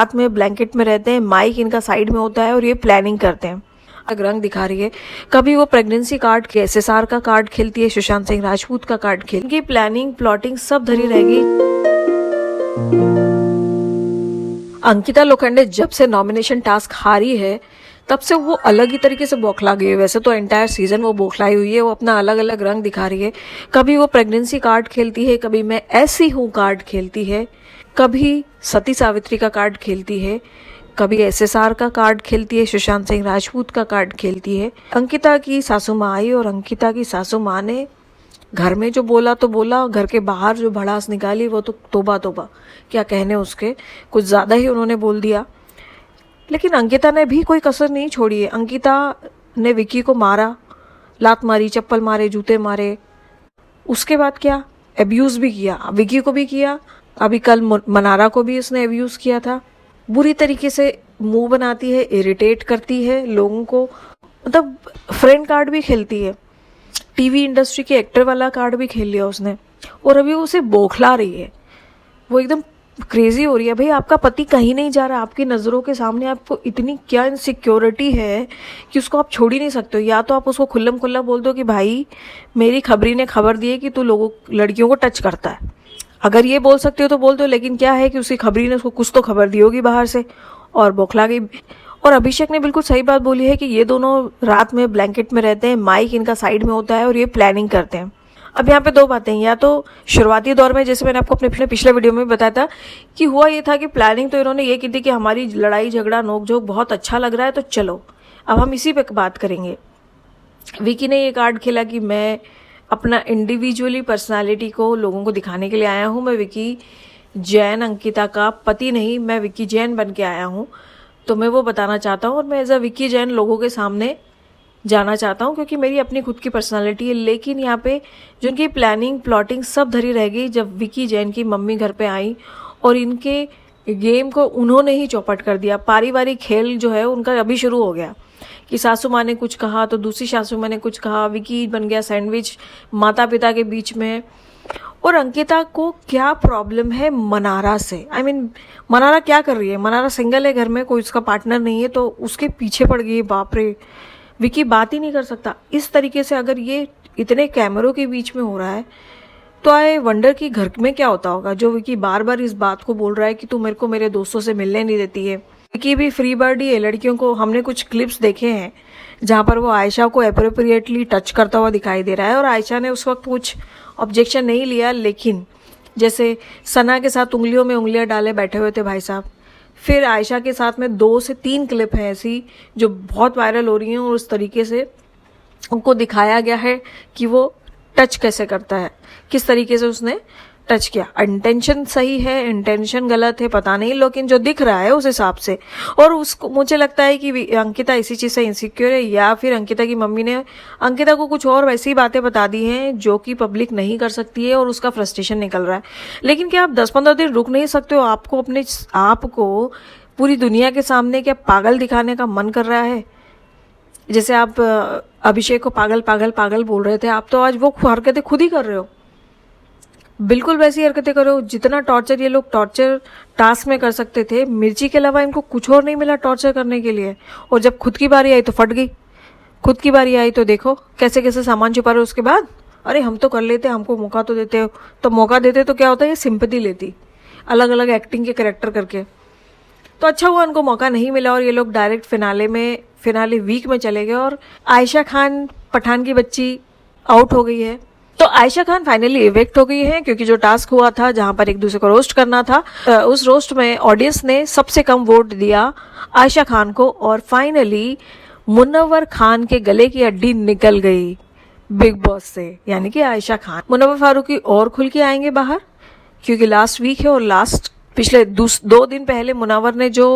रात में ब्लैंकेट में रहते हैं, माइक इनका साइड में होता है और ये प्लानिंग करते हैं। अलग रंग दिखा रही है, कभी वो प्रेगनेंसी कार्ड SSR का कार्ड खेलती है, सुशांत सिंह राजपूत का कार्ड खेल, इनकी प्लानिंग प्लॉटिंग सब धरी रहेगी। अंकिता लोखंडे जब से नॉमिनेशन टास्क हारी है तब से वो अलग ही तरीके से बौखला गई है। वैसे तो एंटायर सीजन वो बौखलाई हुई है, वो अपना अलग अलग रंग दिखा रही है। कभी वो प्रेगनेंसी कार्ड खेलती है, कभी मैं ऐसी हूँ कार्ड खेलती है, कभी सती सावित्री का कार्ड खेलती है, कभी SSR का कार्ड खेलती है, सुशांत सिंह राजपूत का कार्ड खेलती है। अंकिता की सासू माँ आई और अंकिता की सासू माँ ने घर में जो बोला तो बोला, घर के बाहर जो भड़ास निकाली वो तो तोबा तोबा, क्या कहने उसके, कुछ ज़्यादा ही उन्होंने बोल दिया। लेकिन अंकिता ने भी कोई कसर नहीं छोड़ी है। अंकिता ने विक्की को मारा, लात मारी, चप्पल मारे, जूते मारे, उसके बाद क्या एब्यूज़ भी किया, विक्की को भी किया, अभी कल मनारा को भी उसने एब्यूज़ किया था। बुरी तरीके से मुंह बनाती है, इरिटेट करती है लोगों को, मतलब फ्रेंड कार्ड भी खेलती है, टीवी इंडस्ट्री के एक्टर वाला कार्ड भी खेल लिया उसने, और अभी उसे बौखला रही है, वो एकदम क्रेजी हो रही है। भाई आपका पति कहीं नहीं जा रहा, आपकी नज़रों के सामने आपको इतनी क्या इनसिक्योरिटी है कि उसको आप छोड़ ही नहीं सकते हो। या तो आप उसको खुल्लम खुल्ला बोल दो कि भाई मेरी खबरी ने खबर दी है कि तू लड़कियों को टच करता है, अगर ये बोल सकते हो तो बोल दो। लेकिन क्या है कि उसकी खबरी ने उसको कुछ तो खबर दी होगी बाहर से और बौखला गई। और अभिषेक ने बिल्कुल सही बात बोली है कि ये दोनों रात में ब्लैंकेट में रहते हैं, माइक इनका साइड में होता है और ये प्लानिंग करते हैं। अब यहाँ पे दो बातें, या तो शुरुआती दौर में जैसे मैंने आपको अपने पिछले वीडियो में बताया था कि हुआ ये था कि प्लानिंग तो इन्होंने ये की थी कि हमारी लड़ाई झगड़ा नोक झोंक बहुत अच्छा लग रहा है तो चलो अब हम इसी पे बात करेंगे। विकी ने ये कार्ड खेला कि मैं अपना इंडिविजुअली पर्सनालिटी को लोगों को दिखाने के लिए आया हूँ, मैं विकी जैन अंकिता का पति नहीं, मैं विकी जैन बन के आया हूँ, तो मैं वो बताना चाहता हूँ और मैं एज अ विकी जैन लोगों के सामने जाना चाहता हूँ क्योंकि मेरी अपनी खुद की पर्सनालिटी है। लेकिन यहाँ पे जो इनकी प्लानिंग प्लॉटिंग सब धरी रह गई जब विकी जैन की मम्मी घर पे आई और इनके गेम को उन्होंने ही चौपट कर दिया। पारिवारिक खेल जो है उनका अभी शुरू हो गया कि सासू माँ ने कुछ कहा तो दूसरी सासू माँ ने कुछ कहा, विकी बन गया सैंडविच माता पिता के बीच में। और अंकिता को क्या प्रॉब्लम है मनारा से, I mean, मनारा क्या कर रही है, मनारा सिंगल है घर में, कोई उसका पार्टनर नहीं है तो उसके पीछे पड़ गई। बाप रे, विकी बात ही नहीं कर सकता इस तरीके से। अगर ये इतने कैमरों के बीच में हो रहा है तो आई वंडर कि घर में क्या होता होगा, जो विकी बार बार इस बात को बोल रहा है कि तू मेरे को मेरे दोस्तों से मिलने नहीं देती है। विकी भी फ्री बर्ड ही है, लड़कियों को हमने कुछ क्लिप्स देखे हैं जहाँ पर वो आयशा को एप्रोप्रिएटली टच करता हुआ दिखाई दे रहा है और आयशा ने उस वक्त कुछ ऑब्जेक्शन नहीं लिया। लेकिन जैसे सना के साथ उंगलियों में उंगलियां डाले बैठे हुए थे भाई साहब। फिर आयशा के साथ में 2 से 3 क्लिप हैं ऐसी जो बहुत वायरल हो रही हैं और उस तरीके से उनको दिखाया गया है कि वो टच कैसे करता है, किस तरीके से उसने टच किया। इंटेंशन सही है, इंटेंशन गलत है पता नहीं, लेकिन जो दिख रहा है उस हिसाब से। और उसको मुझे लगता है कि अंकिता इसी चीज़ से इनसिक्योर है या फिर अंकिता की मम्मी ने अंकिता को कुछ और वैसी बातें बता दी हैं जो कि पब्लिक नहीं कर सकती है और उसका फ्रस्ट्रेशन निकल रहा है। लेकिन क्या आप 10-15 दिन रुक नहीं सकते हो? आपको अपने आप को पूरी दुनिया के सामने क्या पागल दिखाने का मन कर रहा है? जैसे आप अभिषेक को पागल पागल पागल बोल रहे थे, आप तो आज वो हरकतें खुद ही कर रहे हो, बिल्कुल वैसी हरकतें करो जितना टॉर्चर ये लोग टॉर्चर टास्क में कर सकते थे। मिर्ची के अलावा इनको कुछ और नहीं मिला टॉर्चर करने के लिए। और जब खुद की बारी आई तो फट गई, खुद की बारी आई तो देखो कैसे कैसे सामान छुपा रहे। उसके बाद अरे हम तो कर लेते, हमको मौका तो देते हो, तो मौका देते तो क्या होता है, ये सिंपैथी लेती अलग अलग एक्टिंग के कैरेक्टर करके। तो अच्छा हुआ उनको मौका नहीं मिला और ये लोग डायरेक्ट फिनाले वीक में चले गए और आयशा खान पठान की बच्ची आउट हो गई है। तो आयशा खान फाइनली इवेक्ट हो गई है क्योंकि जो टास्क हुआ था जहां पर एक दूसरे को रोस्ट करना था, उस रोस्ट में ऑडियंस ने सबसे कम वोट दिया आयशा खान को और फाइनली मुनव्वर खान के गले की हड्डी निकल गई बिग बॉस से, यानी कि आयशा खान। मुनव्वर फारूकी और खुल के आएंगे बाहर क्योंकि लास्ट वीक है और पिछले 2 दिन पहले मुनव्वर ने जो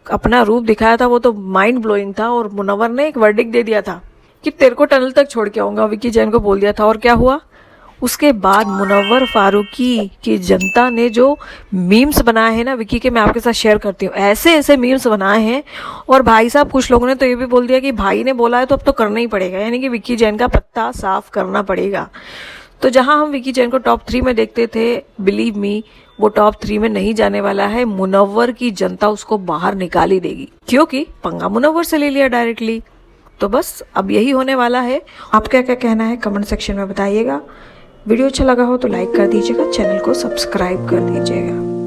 अपना रूप दिखाया था वो तो माइंड ब्लोइंग था और मुनव्वर ने एक वर्डिक्ट दे दिया था कि तेरे को टनल तक छोड़ के आऊंगा, विकी जैन को बोल दिया था। और क्या हुआ उसके बाद मुनव्वर फारूकी की जनता ने जो मीम्स बनाए हैं ना विकी के, मैं आपके साथ शेयर करती हूँ, ऐसे ऐसे मीम्स बनाए हैं। और भाई साहब कुछ लोगों ने तो ये भी बोल दिया कि भाई ने बोला है तो अब तो करना ही पड़ेगा, यानी कि विकी जैन का पत्ता साफ करना पड़ेगा। तो जहां हम विकी जैन को टॉप 3 में देखते थे, बिलीव मी वो टॉप 3 में नहीं जाने वाला है। मुनव्वर की जनता उसको बाहर निकाल ही देगी, क्योंकि पंगा मुनव्वर से ले लिया डायरेक्टली। तो बस अब यही होने वाला है। आपका क्या कहना है कमेंट सेक्शन में बताइएगा। वीडियो अच्छा लगा हो तो लाइक कर दीजिएगा, चैनल को सब्सक्राइब कर दीजिएगा।